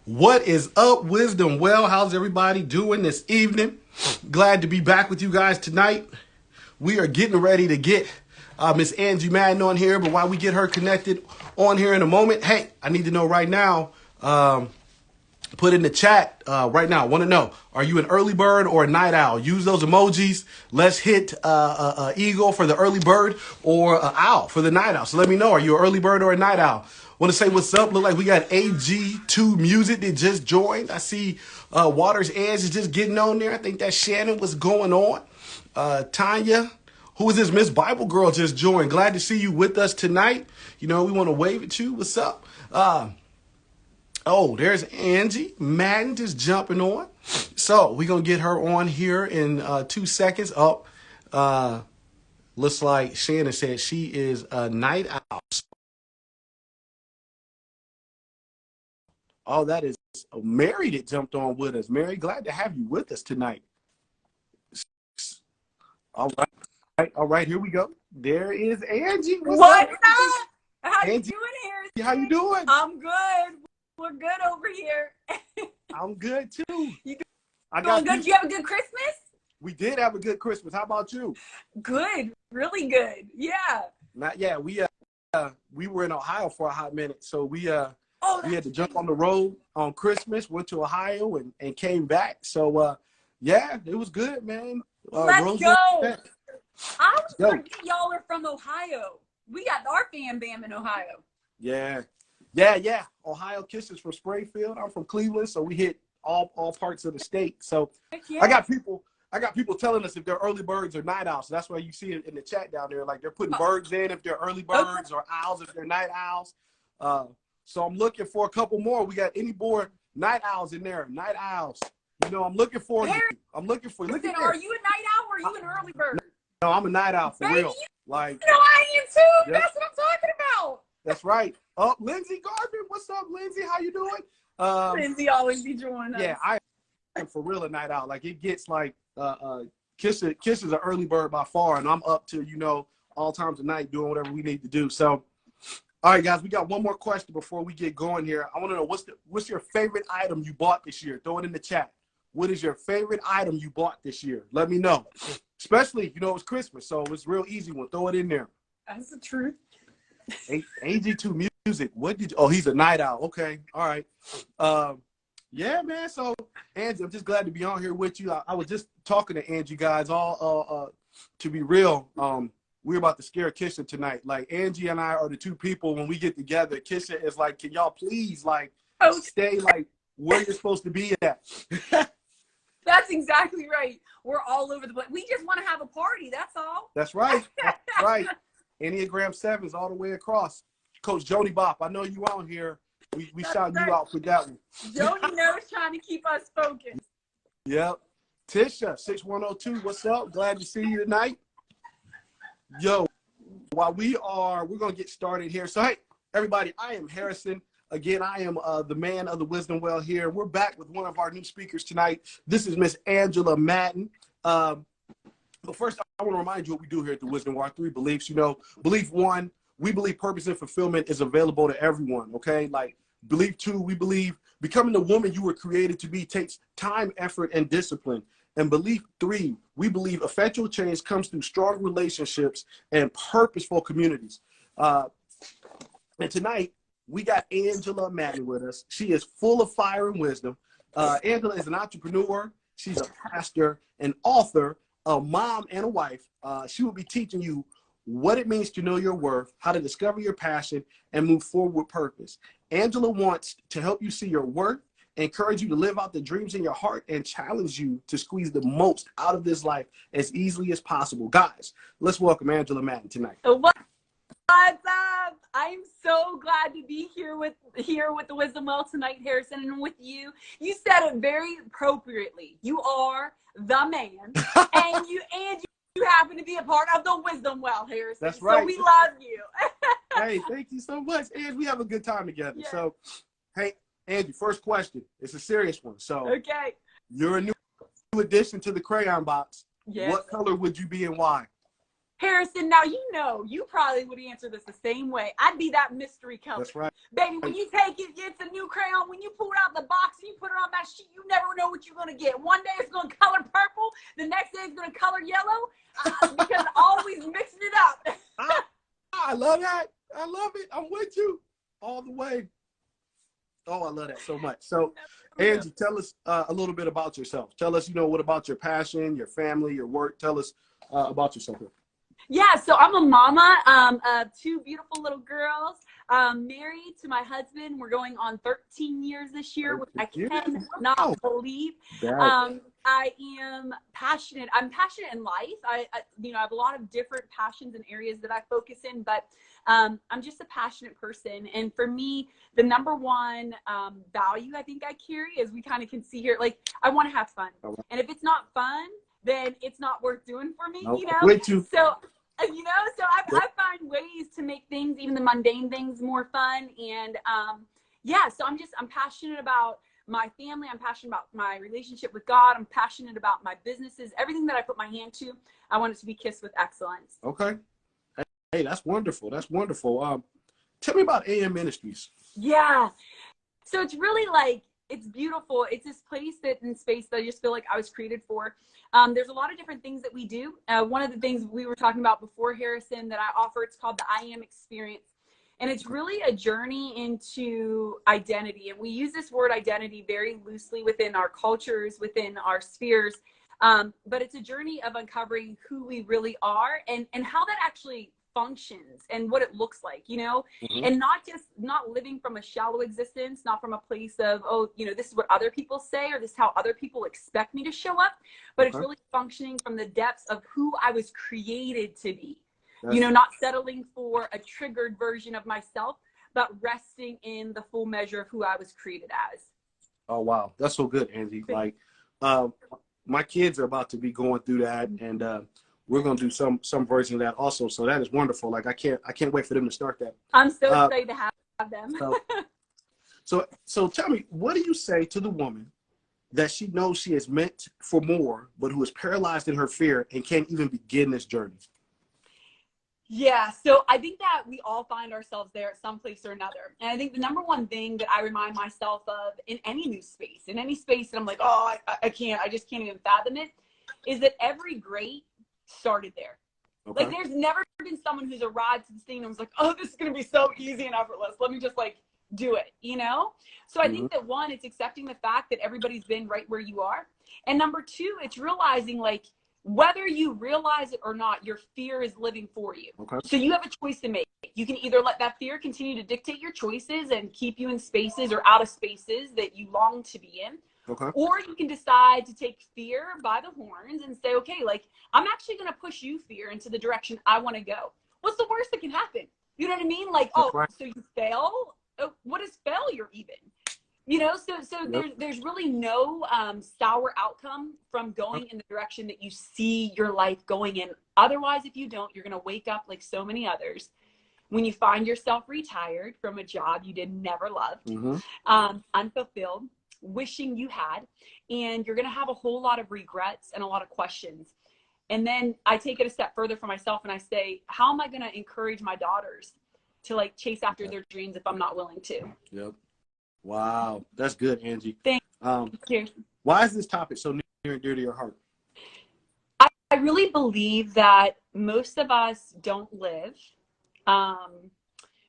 What is up, Wisdom? Well, how's everybody doing this evening? Glad to be back with you guys tonight. We are getting ready to get Miss Angie Madden on here, but while we get her connected on here in a moment, hey, I need to know right now. Put in the chat right now. Want to know, are you an early bird or a night owl? Use those emojis. Let's hit eagle for the early bird or owl for the night owl. So let me know, are you an early bird or a night owl? Want to say what's up? Look like we got AG2 Music that just joined. I see Water's Edge is just getting on there. I think that's Shannon. What's going on? Tanya, who is this? Miss Bible Girl just joined. Glad to see you with us tonight. You know, we want to wave at you. What's up? Oh, there's Angie Madden just jumping on. So we're going to get her on here in 2 seconds. Oh, looks like Shannon said she is a night owl. Oh, that is Mary that jumped on with us. Mary, glad to have you with us tonight. All right, all right, here we go. There is Angie. What's up? How Angie, you doing here? how you doing? I'm good. We're good over here. I'm good too. You I doing got good? Did you have a good Christmas? We did have a good Christmas. How about you? Good, really good. Yeah. Not yeah. We were in Ohio for a hot minute, so we had to jump on the road on Christmas. Went to Ohio and came back. So yeah, it was good, man. Let's go. I was forget y'all are from Ohio. We got our fan bam in Ohio. Yeah. Ohio kisses from Springfield. I'm from Cleveland, so we hit all parts of the state. So yeah. I got people telling us if they're early birds or night owls. So that's why you see it in the chat down there. Like they're putting birds in if they're early birds or owls if they're night owls. So I'm looking for a couple more. We got any more night owls in there? Night owls. You know, I'm looking for you. I'm looking for you. Are you a night owl or are you an early bird? No, I'm a night owl for real. Like, no, I am too. Yep. That's what I'm talking about. That's right. Oh, Lindsay Garvin. What's up, Lindsay? How you doing? Lindsay always be joining us. Yeah, I am for real a night owl. Like it gets like Kiss is an early bird by far, and I'm up to, you know, all times of night doing whatever we need to do. So all right, guys, we got one more question before we get going here. I want to know what's your favorite item you bought this year? Throw it in the chat. What is your favorite item you bought this year? Let me know. Especially, you know, it's Christmas, so it's a real easy one. Throw it in there. That's the truth. AG2 Music. What did you? Oh, he's a night owl. Okay, all right. Yeah, man. So, Angie, I'm just glad to be on here with you. I was just talking to Angie, guys. To be real, we're about to scare Kisha tonight. Like, Angie and I are the two people when we get together. Kisha is like, can y'all please, like, stay, like, where you're supposed to be at? That's exactly right. We're all over the place. We just want to have a party. That's all. That's right. That's right. Enneagram 7s all the way across. Coach Jody Bop, I know you on here. We shout you out for that one. Jody knows trying to keep us focused. Yep. Tisha, 6102, what's up? Glad to see you tonight. Yo, while we're going to get started here. So, hey, everybody, I am Harrison. Again, I am the man of the Wisdom Well here. We're back with one of our new speakers tonight. This is Miss Angela Madden. But first, I want to remind you what we do here at the Wisdom Well, our 3 beliefs. You know, belief 1, we believe purpose and fulfillment is available to everyone, okay? Like, belief 2, we believe becoming the woman you were created to be takes time, effort, and discipline. And belief 3, we believe effectual change comes through strong relationships and purposeful communities. And tonight, we got Angela Madden with us. She is full of fire and wisdom. Angela is an entrepreneur. She's a pastor, an author, a mom, and a wife. She will be teaching you what it means to know your worth, how to discover your passion, and move forward with purpose. Angela wants to help you see your worth, encourage you to live out the dreams in your heart, and challenge you to squeeze the most out of this life as easily as possible. Guys, let's welcome Angela Madden tonight. What's up? I'm so glad to be here with the Wisdom Well tonight, Harrison, and with you. You said it very appropriately. You are the man, and you happen to be a part of the Wisdom Well, Harrison. That's right. So we love you. Hey, thank you so much, and we have a good time together. Yeah. So, hey, Angie, first question. It's a serious one. So, okay, you're a new addition to the crayon box. Yes. What color would you be and why? Harrison, now you know, you probably would answer this the same way. I'd be that mystery color. That's right. Baby, when you take it, it's a new crayon. When you pull it out the box, what you're gonna get. One day it's gonna color purple, the next day it's gonna color yellow, because always mixing it up. I love that. I love it. I'm with you all the way. Oh, I love that so much. So, Angie, tell us a little bit about yourself. Tell us, what about your passion, your family, your work. Tell us about yourself. Yeah, so I'm a mama of two beautiful little girls, married to my husband. We're going on 13 years this year, which I cannot believe. I am passionate. I'm passionate in life. I have a lot of different passions and areas that I focus in, but I'm just a passionate person. And for me, the number one value I think I carry, as we kind of can see here, like, I want to have fun. And if it's not fun, then it's not worth doing for me, So, so I find ways to make things, even the mundane things, more fun. And so I'm passionate about my family. I'm passionate about my relationship with God. I'm passionate about my businesses. Everything that I put my hand to, I want it to be kissed with excellence. Okay. Hey, that's wonderful. That's wonderful. Tell me about AM Ministries. Yeah. So it's really like, it's beautiful. It's this place in space that I just feel like I was created for. There's a lot of different things that we do. One of the things we were talking about before, Harrison, that I offer, it's called the I Am Experience. And it's really a journey into identity. And we use this word identity very loosely within our cultures, within our spheres. But it's a journey of uncovering who we really are and how that actually functions and what it looks like, and not living from a shallow existence, not from a place of, this is what other people say, or this is how other people expect me to show up, but it's really functioning from the depths of who I was created to be. Not settling for a triggered version of myself, but resting in the full measure of who I was created as. Oh, wow. That's so good, Angie. Like, my kids are about to be going through that, and we're going to do some version of that also. So that is wonderful. Like, I can't wait for them to start that. I'm so excited to have them. So tell me, what do you say to the woman that she knows she is meant for more, but who is paralyzed in her fear and can't even begin this journey? Yeah, so I think that we all find ourselves there at some place or another. And I think the number one thing that I remind myself of in any new space, that I'm like, I just can't even fathom it, is that every great started there. Okay. Like, there's never been someone who's arrived to the scene and was like, oh, this is going to be so easy and effortless. Let me just do it, So I think that one, it's accepting the fact that everybody's been right where you are. And number two, it's realizing, whether you realize it or not, your fear is living for you. Okay. So you have a choice to make. You can either let that fear continue to dictate your choices and keep you in spaces or out of spaces that you long to be in. Okay. Or you can decide to take fear by the horns and say, okay, I'm actually going to push you, fear, into the direction I want to go. What's the worst that can happen? You know what I mean? So you fail? What is failure even? So there's really no sour outcome from going in the direction that you see your life going in. Otherwise, if you don't, you're going to wake up like so many others when you find yourself retired from a job you did never love, unfulfilled, wishing you had, and you're going to have a whole lot of regrets and a lot of questions. And then I take it a step further for myself and I say, how am I going to encourage my daughters to chase after their dreams if I'm not willing to? Yep. Wow, that's good, Angie. Thank you. Why is this topic so near and dear to your heart? I really believe that most of us don't live.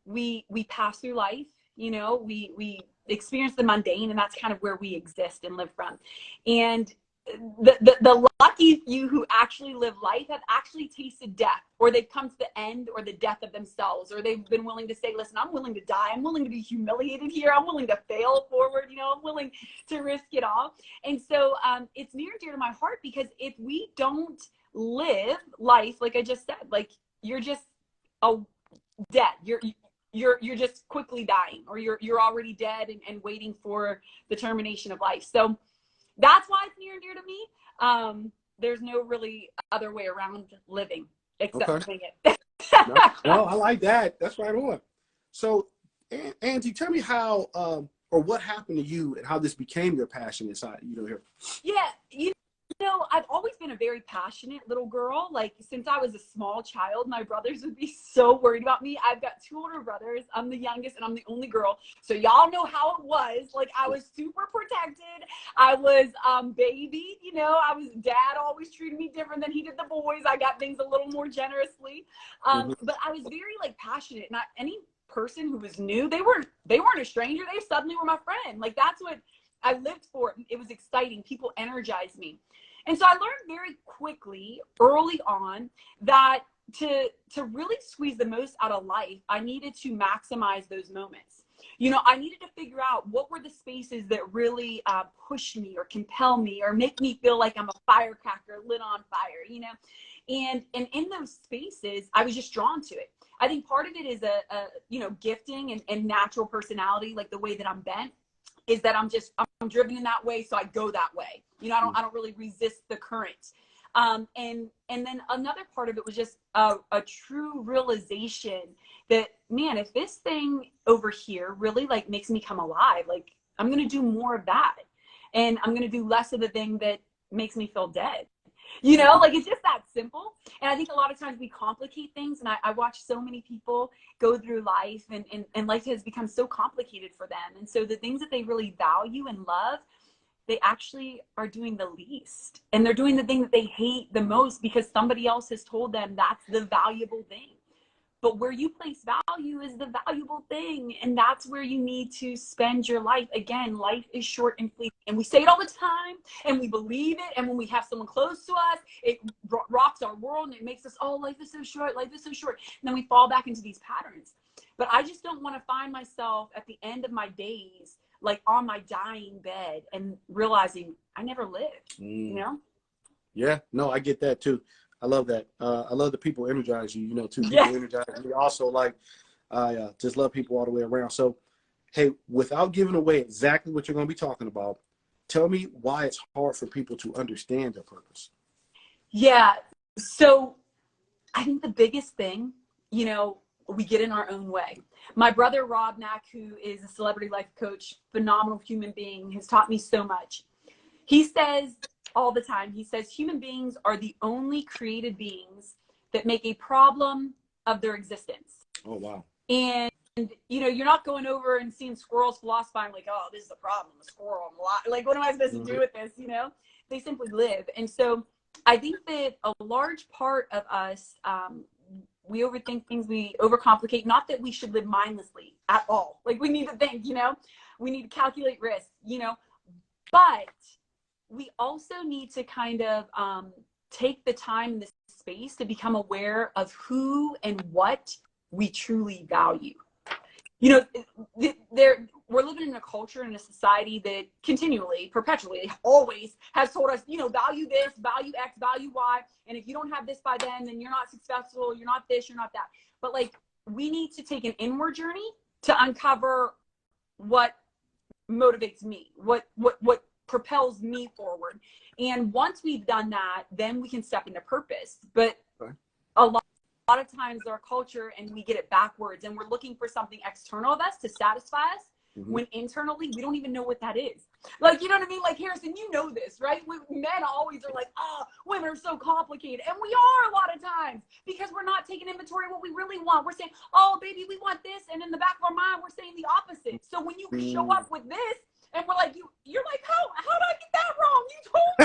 We pass through life, we experience the mundane, and that's kind of where we exist and live from. And the lucky few who actually live life have actually tasted death, or they've come to the end or the death of themselves, or they've been willing to say, listen, I'm willing to die. I'm willing to be humiliated here. I'm willing to fail forward. I'm willing to risk it all. And so it's near and dear to my heart, because if we don't live life, like I just said, you're just dead. You're just quickly dying, or you're already dead and waiting for the termination of life. So that's why it's near and dear to me. There's no really other way around living except doing it. No, I like that. That's right on. So, Angie, tell me how or what happened to you and how this became your passion inside, here. Yeah, I've always been a very passionate little girl. Like, since I was a small child, my brothers would be so worried about me. I've got 2 older brothers. I'm the youngest and I'm the only girl. So y'all know how it was. Like, I was super protected. I was babied, dad always treated me different than he did the boys. I got things a little more generously. But I was very like passionate. And any person who was new, they weren't a stranger. They suddenly were my friend. Like, that's what I lived for. It was exciting. People energized me. And so I learned very quickly, early on, that to really squeeze the most out of life, I needed to maximize those moments. I needed to figure out what were the spaces that really push me or compel me or make me feel like I'm a firecracker lit on fire, And in those spaces, I was just drawn to it. I think part of it is a gifting and natural personality, like the way that I'm bent. Is that I'm driven in that way, so I go that way. I don't really resist the current. And then another part of it was just a true realization that, man, if this thing over here really like makes me come alive, like I'm gonna do more of that, and I'm gonna do less of the thing that makes me feel dead. Like, it's just that simple. And I think a lot of times we complicate things. And I watch so many people go through life and life has become so complicated for them. And so the things that they really value and love, they actually are doing the least. And they're doing the thing that they hate the most because somebody else has told them that's the valuable thing. But where you place value is the valuable thing. And that's where you need to spend your life. Again, life is short and fleeting. And we say it all the time and we believe it. And when we have someone close to us, it rocks our world and it makes us, oh, life is so short. Life is so short. And then we fall back into these patterns. But I just don't want to find myself at the end of my days, like on my dying bed and realizing I never lived, Yeah, no, I get that too. I love that. I love the people energize you, too. People Yes. energize me. Also, like, I just love people all the way around. So, hey, without giving away exactly what you're going to be talking about, tell me why it's hard for people to understand their purpose. Yeah. So I think the biggest thing, we get in our own way. My brother, Rob Nack, who is a celebrity life coach, phenomenal human being, has taught me so much. He says all the time, human beings are the only created beings that make a problem of their existence. Oh, wow. And, you're not going over and seeing squirrels philosophizing like, oh, this is a problem, a squirrel. Like, what am I supposed to do with this? They simply live. And so I think that a large part of us, we overthink things, we overcomplicate, not that we should live mindlessly at all. Like, we need to think, we need to calculate risk, but we also need to kind of take the time and the space to become aware of who and what we truly value. We're living in a culture and a society that continually, perpetually, always has told us, value this, value X, value Y. And if you don't have this by then you're not successful, you're not this, you're not that. But like, we need to take an inward journey to uncover what motivates me, what propels me forward. And once we've done that, then we can step into purpose. But a lot of times our culture, and we get it backwards, and we're looking for something external of us to satisfy us, when internally we don't even know what that is. Like, you know what I mean? Like, Harrison, you know this, right? Men always are like, oh, women are so complicated. And we are a lot of times, because we're not taking inventory of what we really want. We're saying, oh, baby, we want this. And in the back of our mind, we're saying the opposite. So when you show up with this, and we're like, you're like, how did I get that wrong? You told me.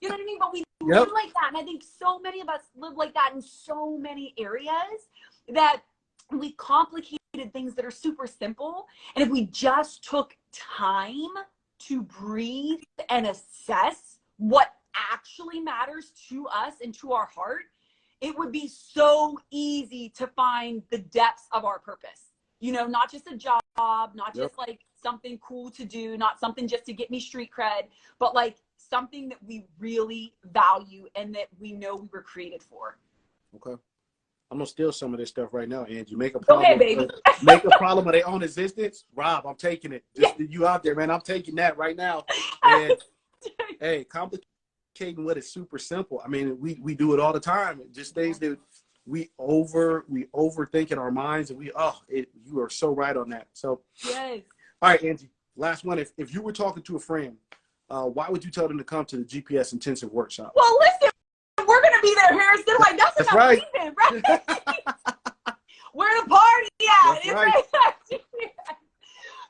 You know what I mean? But we live like that. And I think so many of us live like that in so many areas, that we complicated things that are super simple. And if we just took time to breathe and assess what actually matters to us and to our heart, it would be so easy to find the depths of our purpose. Not just a job, not just like something cool to do, not something just to get me street cred, but like something that we really value and that we know we were created for. Okay. I'm gonna steal some of this stuff right now, Angie. Make a problem. Okay, baby. Make a problem of their own existence. Rob, I'm taking it. Just you out there, man. I'm taking that right now. And hey, complicating what is super simple. I mean, we do it all the time. Just things that we overthink in our minds, and you are so right on that. So yes. All right, Angie. Last one. If you were talking to a friend why would you tell them to come to the GPS intensive workshop? Well, listen, we're going to be there, Harrison. Like, that's enough right. reason, right? Where the party at? That's right.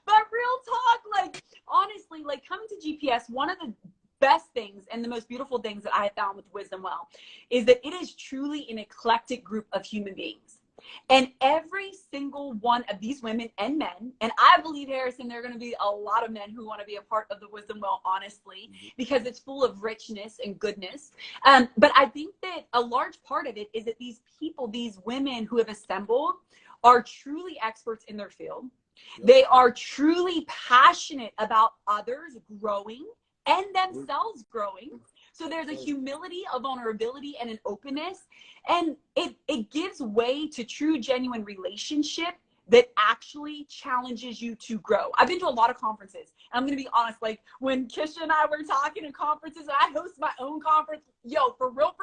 But real talk, like, honestly, like, coming to GPS, one of the best things and the most beautiful things that I have found with Wisdom Well is that it is truly an eclectic group of human beings. And every single one of these women and men, and I believe, Harrison, there are going to be a lot of men who want to be a part of the Wisdom Well, honestly, because it's full of richness and goodness. But I think that a large part of it is that these people, these women who have assembled, are truly experts in their field. Yep. They are truly passionate about others growing and themselves growing. So there's a humility, a vulnerability, and an openness. And it gives way to true, genuine relationship that actually challenges you to grow. I've been to a lot of conferences. And I'm going to be honest, like when Kisha and I were talking at conferences, and I host my own conference. Yo, for real,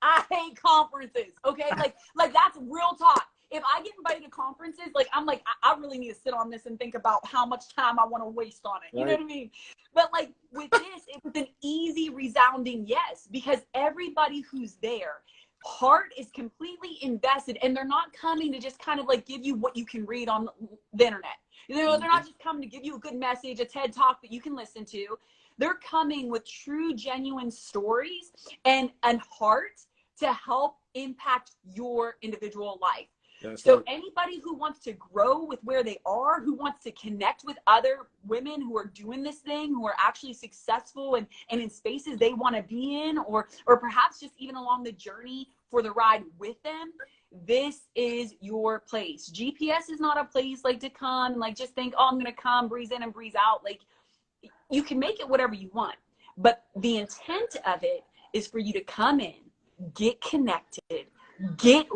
I hate conferences. Okay. Like that's real talk. If I get invited to conferences, like I'm like, I really need to sit on this and think about how much time I want to waste on it. You know what I mean? But like with this, it was an easy, resounding yes, because everybody who's there, heart is completely invested, and they're not coming to just kind of like give you what you can read on the internet. You know, they're not just coming to give you a good message, a TED talk that you can listen to. They're coming with true, genuine stories and heart to help impact your individual life. So anybody who wants to grow with where they are, who wants to connect with other women who are doing this thing, who are actually successful and in spaces they want to be in, or perhaps just even along the journey for the ride with them, this is your place. GPS is not a place like to come and like just think, oh, I'm going to come, breeze in and breeze out. Like you can make it whatever you want, but the intent of it is for you to come in, get connected, get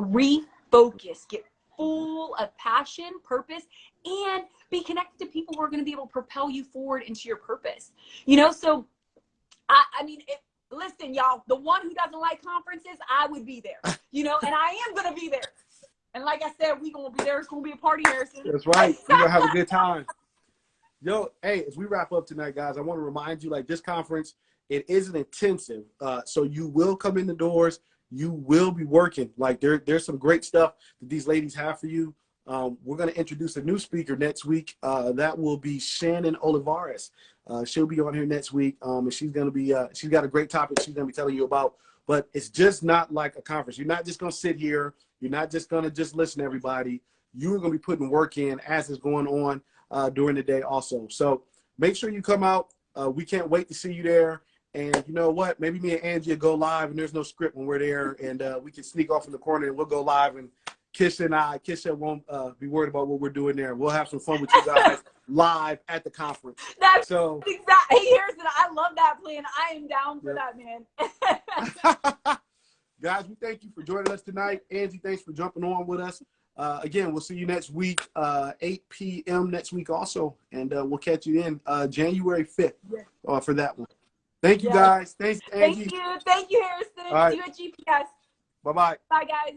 focus, get full of passion, purpose, and be connected to people who are going to be able to propel you forward into your purpose. You know, so I mean, listen, y'all, the one who doesn't like conferences, I would be there, you know, and I am going to be there. And like I said, we're going to be there. It's going to be a party, Harrison. That's right. We're going to have a good time. Yo, hey, as we wrap up tonight, guys, I want to remind you, like this conference, it is an intensive. So you will come in the doors. You will be working. Like there's some great stuff that these ladies have for you. We're going to introduce a new speaker next week. That will be Shannon Olivares. She'll be on here next week. And she's going to be, she's got a great topic she's going to be telling you about, but it's just not like a conference. You're not just going to sit here. You're not just going to just listen to everybody. You're going to be putting work in as it's going on during the day also. So make sure you come out. We can't wait to see you there. And you know what? Maybe me and Angie will go live, and there's no script when we're there, and we can sneak off in the corner, and we'll go live. And Kisha won't be worried about what we're doing there. We'll have some fun with you guys live at the conference. That's so exactly. Hey, Harrison, I love that plan. I am down for that, man. Guys, we thank you for joining us tonight. Angie, thanks for jumping on with us. Again, we'll see you next week, 8 p.m. next week also, and we'll catch you in January 5th for that one. Thank you, guys. Thanks, Angie. Thank you, Harrison. See you at GPS. Bye-bye. Bye, guys.